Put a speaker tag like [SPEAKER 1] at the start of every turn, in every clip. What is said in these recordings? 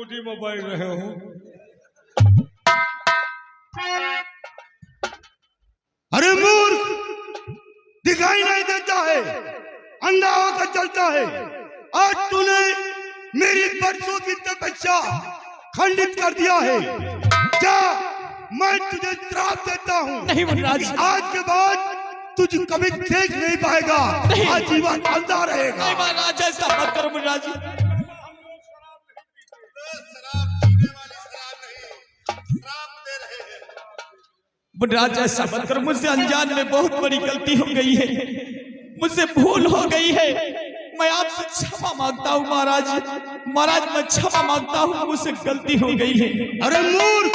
[SPEAKER 1] Scooty में बैठ रहे हो।
[SPEAKER 2] अरे मूर्ख, दिखाई नहीं देता है, अंधा होकर चलता है। आज तूने मेरी बरसों की तपस्या खंडित कर दिया है। जा, मैं तुझे श्राप देता हूँ।
[SPEAKER 3] नहीं मुनिराज,
[SPEAKER 2] आज के बाद तुझे कभी देख नहीं पाएगा, आजीवन अंधा रहेगा।
[SPEAKER 3] नहीं महाराज, ऐसा मत करो मुनिराज। मुनिराज ऐसा मत करो, मुझसे अनजान में बहुत बड़ी गलती हो गई है, मुझसे भूल हो गई है। मैं आपसे क्षमा मांगता हूँ महाराज। महाराज मैं क्षमा मांगता हूँ, मुझसे गलती हो गई है।
[SPEAKER 2] अरे मूर्ख,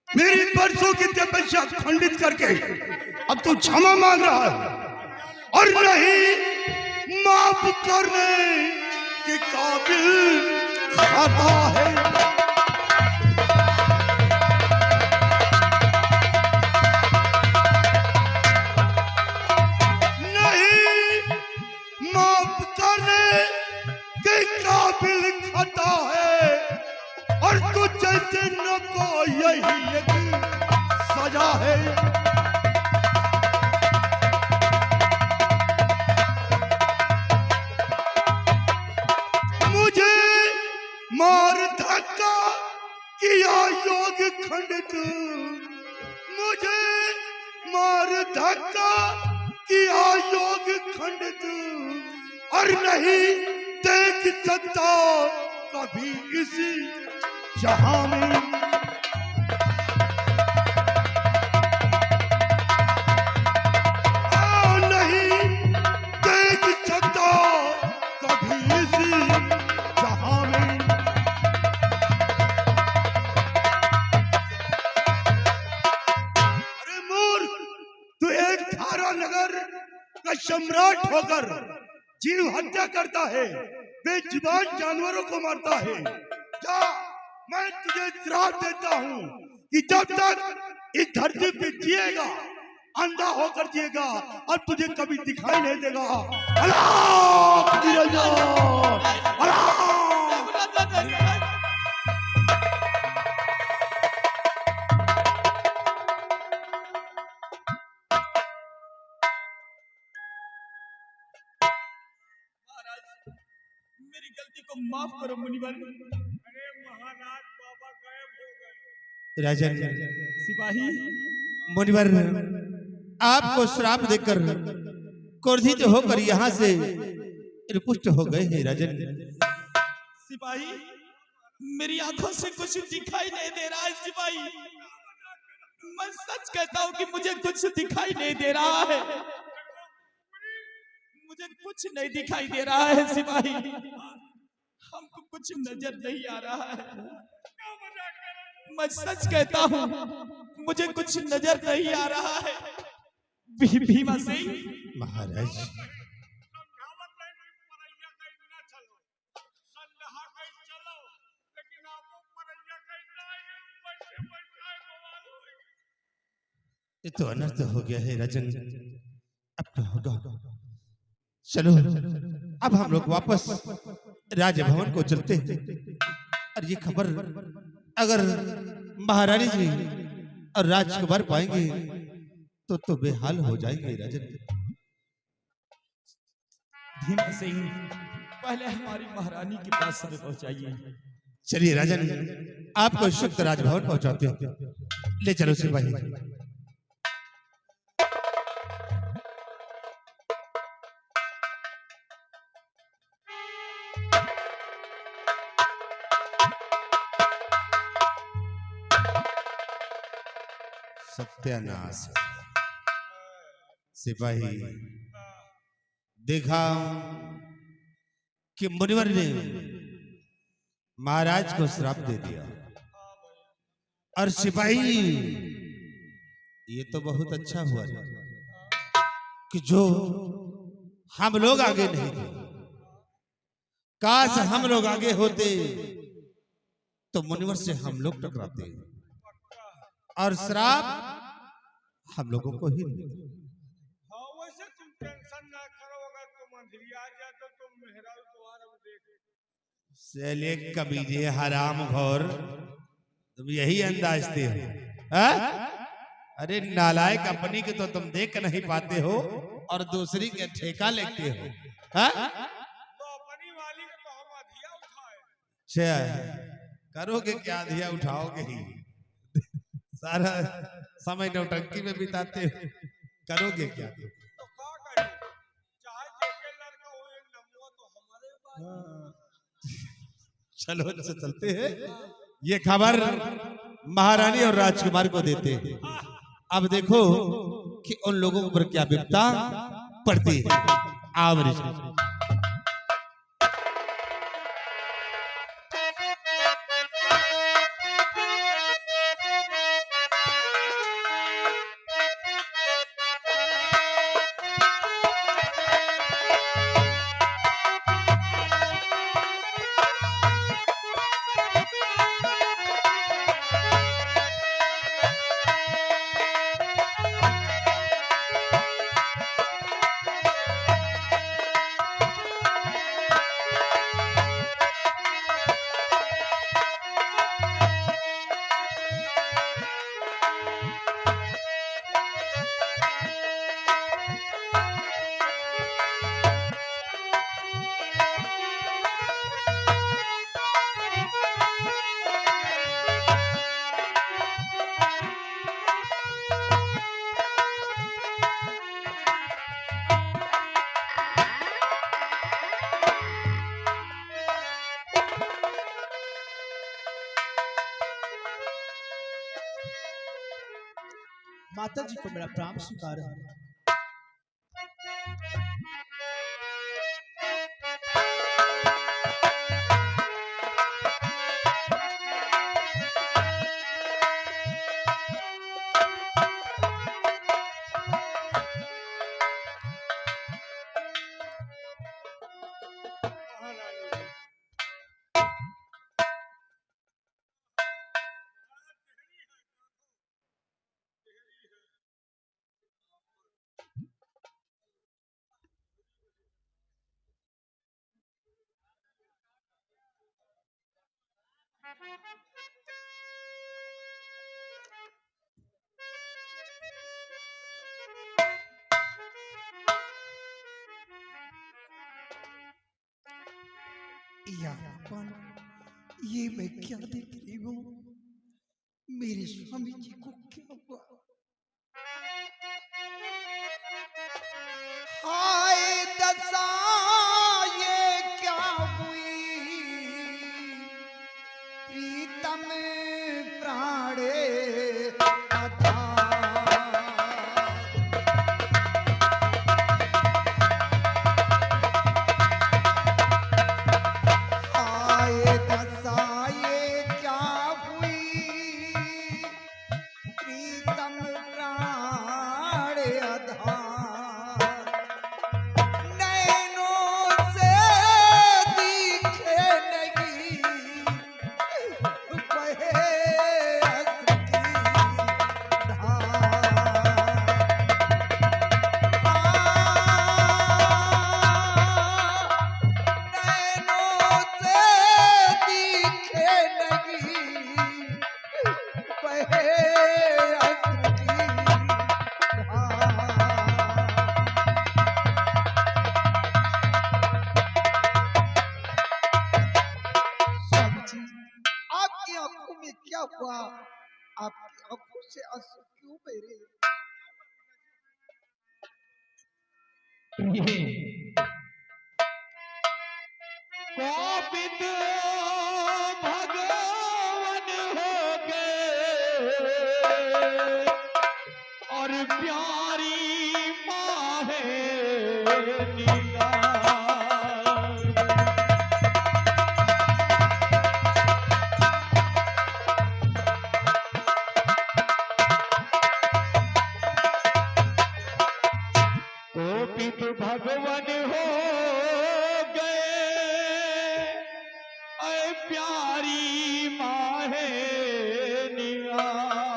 [SPEAKER 2] मेरी बरसों की तपस्या खंडित करके अब तू क्षमा मांग रहा है और नहीं माफ करने के काबिल आता है। नहीं माफ करने के काबिल खाता है और तू जैसे न को यही एक सजा है। मुझे मार धक्का किया योग खंडित, मुझे मार धक्का किया योग खंडित और नहीं देख सकता कभी इसी जहां में। नहीं देख सकता कभी इसी जहां में। अरे मूर्ख, तू एक थारा नगर का सम्राट होकर जीव हत्या करता है, बेजुबान जानवरों को मारता है। जा, मैं तुझे श्राप देता हूँ कि जब तक इस धरती पे जिएगा अंधा होकर जिएगा और तुझे कभी दिखाई नहीं देगा। अल्लाह निरंजन, अल्लाह।
[SPEAKER 3] मेरी गलती को माफ करो मुनिवर।
[SPEAKER 1] अरे महाराज, बाबा गायब हो गए।
[SPEAKER 2] राजन,
[SPEAKER 3] सिपाही,
[SPEAKER 2] मुनिवर आपको श्राप देकर क्रोधित होकर यहाँ से रुष्ट हो गए हैं। राजन,
[SPEAKER 3] सिपाही, मेरी आंखों से कुछ दिखाई नहीं दे रहा है। सिपाही, मैं सच कहता हूँ कि मुझे कुछ दिखाई नहीं दे रहा है, मुझे कुछ नहीं दिखाई दे रहा है। सिपाही, हमको कुछ नजर नहीं आ रहा है। मैं सच कहता हूँ, मुझे कुछ नजर नहीं आ रहा है। भीमा सिंह
[SPEAKER 2] महाराज, ये तो अनर्थ हो गया है राजन। अब तो होगा। चलो अब हम लोग वापस राजभवन को चलते हैं और ये खबर अगर महारानी जी और राजकुमार पाएंगे तो बेहाल हो जाएंगे। राजन,
[SPEAKER 3] भीमा सिंह, पहले हमारी महारानी के पास हमें पहुंचाइए।
[SPEAKER 2] चलिए राजन, आपको शुद्ध राजभवन पहुंचाते हैं। ले चलो सिपाही। सत्यानाश। सिपाही, देखा कि मुनिवर ने महाराज को श्राप दे दिया और सिपाही, ये तो बहुत अच्छा हुआ कि जो हम लोग आगे नहीं थे। काश हम लोग आगे होते तो मुनिवर से हम लोग टकराते और श्राप हम लोगों को ही।
[SPEAKER 1] हाँ, वैसे तुम टेंशन ना करो, अगर तुम अंधेरी आ जाए तो तुम मेहरा तुम्हारा देख।
[SPEAKER 4] चलिए कमीजे हराम घोर, तुम यही अंदाज थे हो? हाँ? अरे नालायक, अपनी के तो तुम देख नहीं पाते हो और दूसरी के ठेका लेते हो। हाँ?
[SPEAKER 1] तो अपनी वाली का तो हम अधिया उठाए।
[SPEAKER 4] अच्छा, करोगे क्या? अधिया उठाओगे ही, सारा समय नौटंकी में बिताते हो, करोगे क्या?
[SPEAKER 1] तो का करी, चाहे जेके लड़का हो एक नमुआ तो हमारे पास।
[SPEAKER 4] चलो अच्छा चलते हैं। ये खबर महारानी और राजकुमार को देते हैं। अब देखो कि उन लोगों पर क्या विपदा पड़ती है। आवरिश
[SPEAKER 3] माता जी को मेरा प्रणाम स्वीकार है।
[SPEAKER 1] महारानी
[SPEAKER 2] यार ये मैं क्या देख रही हूँ? मेरे स्वामी जी को क्या हुआ? हाय दशा ये क्या हुई, प्रीतम प्राणे अथा। हाय दशा ये क्या हुई, प्रीतम प्राण आधार। नैनों से दिखे नहीं, बहे अश्रु की धार। नैनों से दिखे नहीं, बहे अश्रु की धार। स्वामी जी, आपकी आंखों में क्या हुआ? आपकी आंखों से आंसू क्यों बह रहे हैं?
[SPEAKER 3] कोपित भगवान हो गए और प्यारी माँ है निगाह। कोपित भगवान हो गए ऐ प्यारी माँ है निगाह।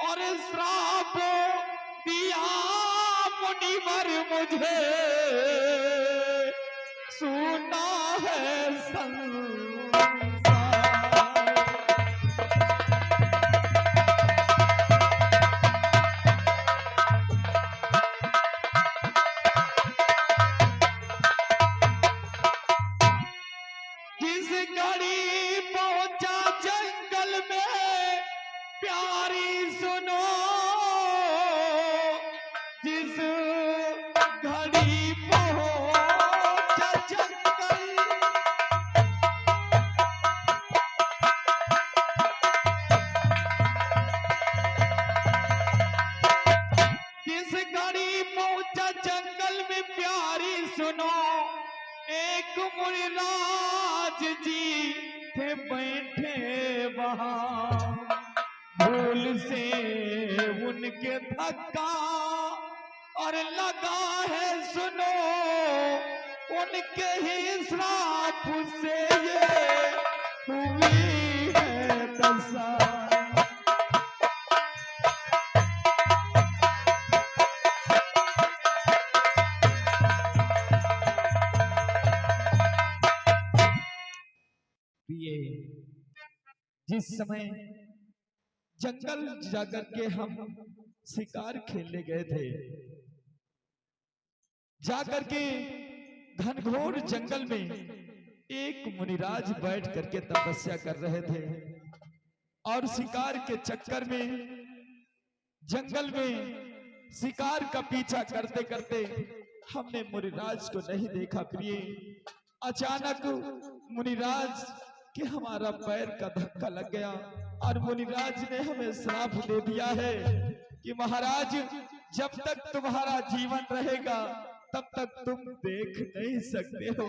[SPEAKER 3] और श्राप दिया मुनिवर मुझे, सुना है संसार। जिस घड़ी पहुंचा जंगल में प्यारी सुनो, जिस घड़ी पहुंचा जंगल, जिस घड़ी पहुंचा जंगल में प्यारी सुनो, एक मुनिराज जी थे बैठे वहां, भूल से उनके धक्का और लगा है सुनो, उनके ही श्राप से ये हुई है दशा। जिस समय जंगल जाकर के हम शिकार खेलने गए थे, जाकर के घनघोर जंगल में एक मुनिराज बैठ करके तपस्या कर रहे थे, और शिकार के चक्कर में जंगल में शिकार का पीछा करते करते हमने मुनिराज को नहीं देखा प्रिय। अचानक मुनिराज कि हमारा पैर का धक्का लग गया और मुनिराज ने हमें श्राप दे दिया है कि महाराज, जब तक तुम्हारा जीवन रहेगा तब तक तुम देख नहीं सकते हो।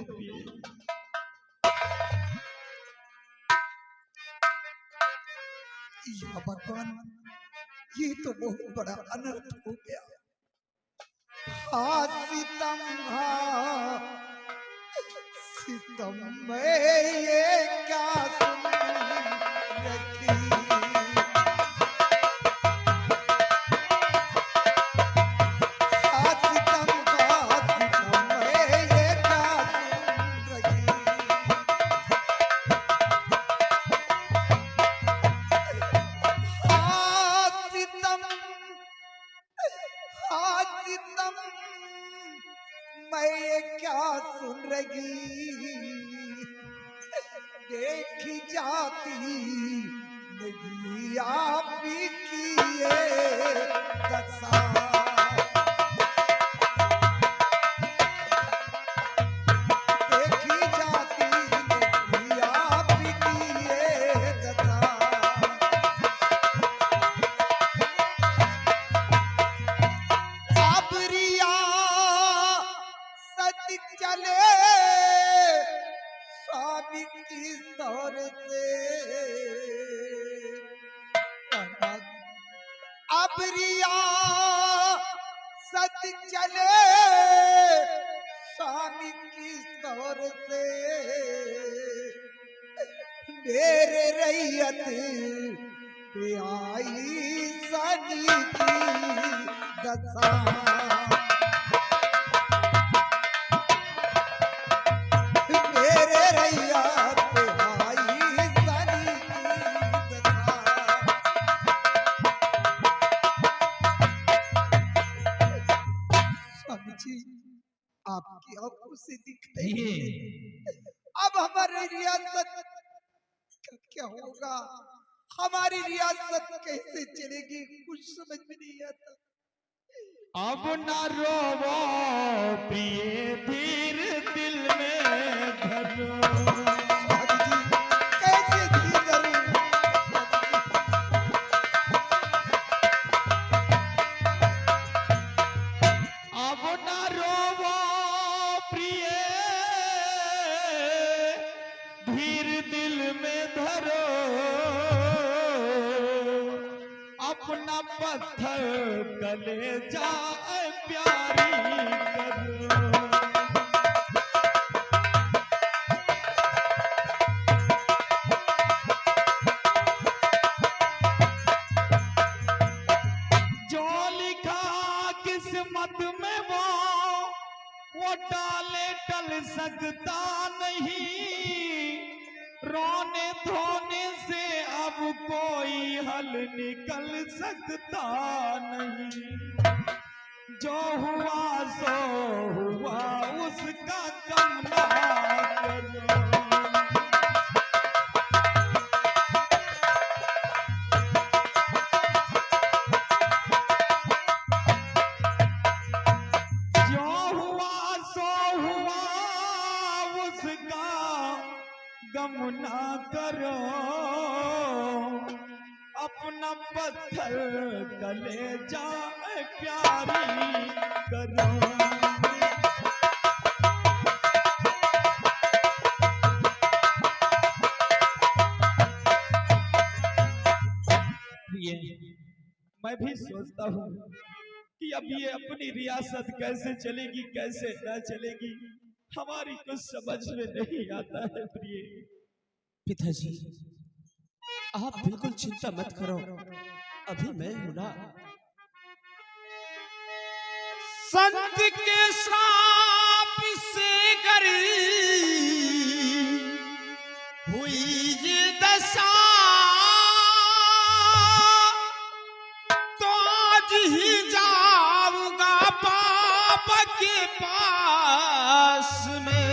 [SPEAKER 5] या भगवान, ये तो बहुत बड़ा अनर्थ हो गया। सितम सितम में ये क्या तुम रखी, सितम में ये क्या तुम रखी, सितम मैं ये क्या सुन रही, देखी जाती नहीं आप की ये दशा, देखी जाती नहीं आप की ये दशा। अब रिया सच चले स्वामी की तौर से, अब रिया सच चले स्वामी की तौर से, मेरे रैयत पे आई सनी की दशा, मेरे रैया पे आई सनी की दशा। स्वामी जी, आपकी आंखों से दिख रही है, अब हमारी रियासत का क्या होगा, हमारी रियासत कैसे चलेगी, कुछ समझ में नहीं आता।
[SPEAKER 3] अब न रोवो प्रिय, धीर दिल में धरो,
[SPEAKER 5] स्वामी जी, कैसे धीर धरूं?
[SPEAKER 3] अब न रोवो प्रिय, धीर दिल में धरो, अपना पत्थर कलेजा प्यारी करो। जो लिखा किस्मत में वो टाले टल सकता नहीं। नहीं, रोने धोने से अब कोई हल निकल सकता नहीं। जो हुआ सो हुआ, उसका गम ना करो। जो हुआ सो हुआ, उसका गम ना करो। अपना पत्थर कलेजा प्यारी करो। मैं भी सोचता हूँ कि अब ये अपनी रियासत कैसे चलेगी, कैसे न चलेगी, हमारी कुछ समझ में नहीं आता है प्रिय।
[SPEAKER 6] पिताजी, आप बिल्कुल चिंता मत करो, अभी मैं हूं ना।
[SPEAKER 3] संत के श्राप से गरी हुई ये दशा, तो आज ही जाऊंगा बाबा के पास में।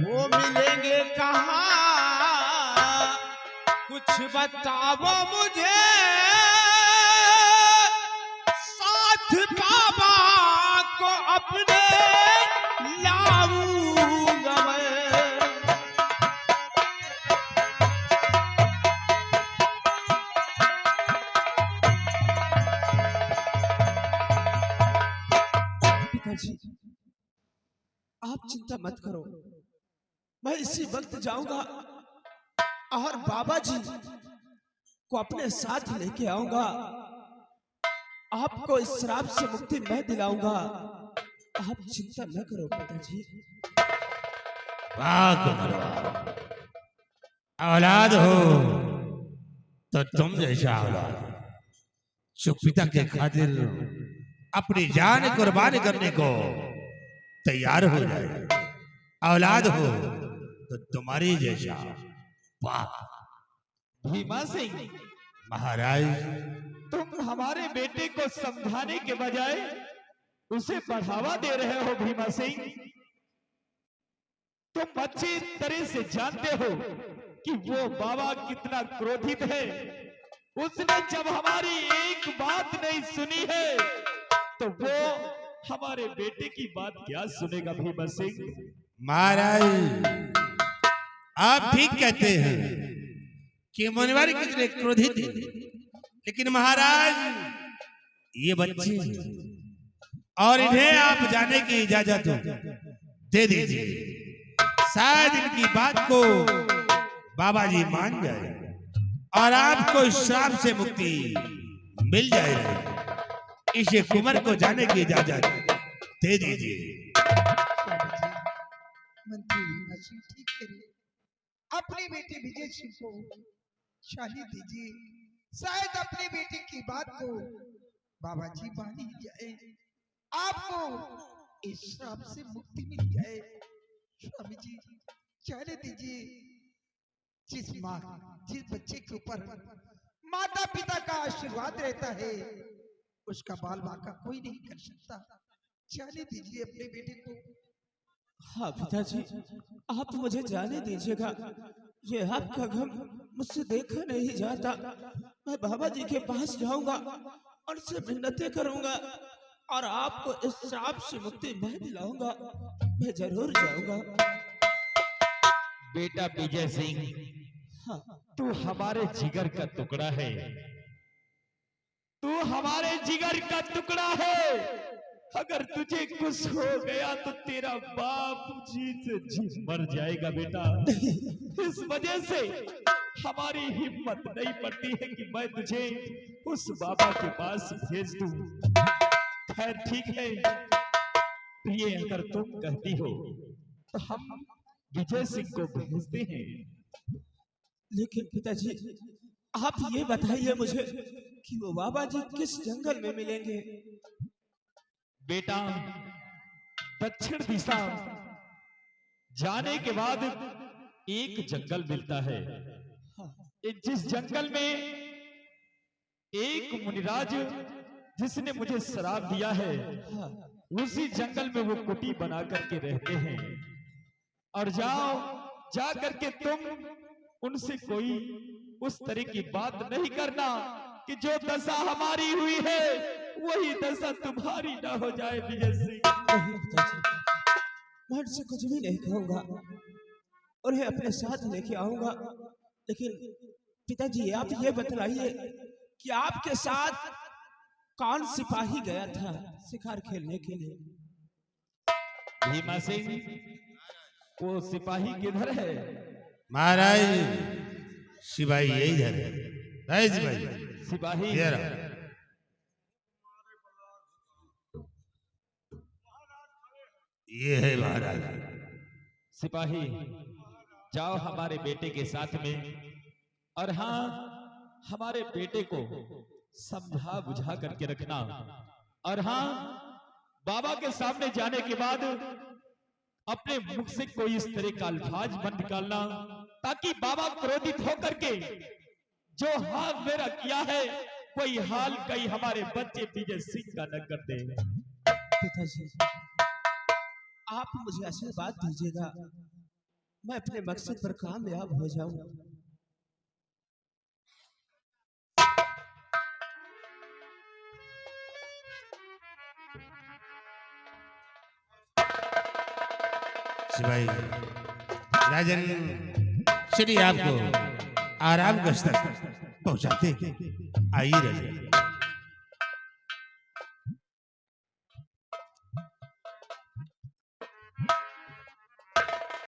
[SPEAKER 3] वो मिलेंगे कहाँ, कुछ बताओ मुझे। साथ बाबा को अपने लाऊंगा मैं।
[SPEAKER 6] पिताजी, आप चिंता मत करो, मैं इसी वक्त जाऊंगा और बाबा जी को अपने साथ लेके आऊंगा। आपको इस श्राप से मुक्ति मैं दिलाऊंगा, आप चिंता न करो पिताजी।
[SPEAKER 4] वाह कुंवर वाह, औलाद हो तो तुम जैसा औलाद जो पिता के खातिर अपनी जान कुर्बान करने को तैयार हो जाए, औलाद हो तो तुम्हारी जैसा। वाह
[SPEAKER 3] भीमा सिंह,
[SPEAKER 4] महाराज,
[SPEAKER 3] तुम हमारे बेटे को समझाने के बजाय उसे बढ़ावा दे रहे हो। भीमा सिंह, तुम अच्छी तरह से जानते हो कि वो बाबा कितना क्रोधित है। उसने जब हमारी एक बात नहीं सुनी है तो वो हमारे बेटे की बात क्या सुनेगा। भीमा सिंह,
[SPEAKER 4] महाराज आप ठीक कहते हैं कि मुनिवर कितने क्रोधित हैं, लेकिन महाराज ये बच्चे और इन्हें आप जाने की इजाजत दे दीजिए। शायद इनकी बात को बाबा जी मान जाए और आपको इस श्राप से मुक्ति मिल जाए। इसे कुंवर को जाने की इजाजत दे दीजिए।
[SPEAKER 5] मंत्री भीमा सिंह ठीक करिए, अपने बेटे विजय सिंह को शादी दीजिए। शायद अपने बेटे की बात को बाबा जी मान ही जाए, आपको इस श्राप से मुक्ति मिल जाए। स्वामी जी जाने दीजिए। जिस बच्चे के ऊपर माता पिता का आशीर्वाद रहता है, उसका बाल बाका कोई नहीं कर सकता। जाने दीजिए अपने बेटे को।
[SPEAKER 6] हाँ पिताजी, आप मुझे जाने दीजिएगा, ये आपका गम मुझसे देखा नहीं जाता। मैं बाबा जी के पास जाऊंगा और से मिन्नतें करूंगा और आपको इस श्राप से मुक्ति मैं दिलाऊंगा। मैं जरूर जाऊंगा।
[SPEAKER 3] बेटा विजय सिंह,
[SPEAKER 6] हाँ,
[SPEAKER 3] तू हमारे जिगर का टुकड़ा है। तू हमारे जिगर का टुकड़ा है। अगर तुझे कुछ हो गया तो तेरा बाप जी से जी मर जाएगा बेटा। इस वजह से हमारी हिम्मत नहीं पड़ती है कि मैं तुझे उस बाबा के पास भेज दूं। खैर ठीक है, प्रिय, अगर तुम कहती हो तो हम विजय सिंह को भेजते हैं।
[SPEAKER 6] लेकिन पिताजी आप ये बताइए मुझे कि वो बाबा जी किस जंगल में मिलेंगे?
[SPEAKER 3] बेटा, दक्षिण दिशा
[SPEAKER 7] जाने के बाद एक जंगल मिलता है। जिस जंगल में एक मुनिराज जिसने मुझे श्राप दिया है, उसी जंगल में वो कुटी बना करके रहते हैं। और जाओ, जा करके तुम उनसे कोई उस तरह की बात नहीं करना कि जो दशा हमारी हुई है वही दशा तुम्हारी ना हो जाए विजय सिंह।
[SPEAKER 6] नहीं पिताजी, मैं उनसे कुछ भी नहीं कहूंगा, उन्हें अपने साथ लेके आऊंगा। लेकिन पिताजी आप ये बतलाइए कि आपके साथ कौन सिपाही गया था शिकार खेलने के लिए?
[SPEAKER 7] भीमा सिंह, वो सिपाही किधर है?
[SPEAKER 4] महाराज सिपाही यही इधर है। है सिपाही,
[SPEAKER 7] सिपाही
[SPEAKER 4] ये रहा। ये है महाराज।
[SPEAKER 7] सिपाही, जाओ हमारे बेटे के साथ में, और हाँ, हमारे बेटे को समझा बुझा करके रखना। और हाँ, बाबा के सामने जाने के बाद अपने मुख से कोई इस तरह का अल्फाज मत निकालना, ताकि बाबा क्रोधित होकर के जो हाल मेरा किया है वही हाल कहीं हमारे बच्चे विजय सिंह का न कर दे।
[SPEAKER 6] पिताजी आप मुझे आशीर्वाद दीजिएगा, मैं अपने मकसद पर कामयाब हो जाऊं।
[SPEAKER 4] सिपाही राजन श्री आपको आराम गश्त तक पहुंचाते। आइए राजन।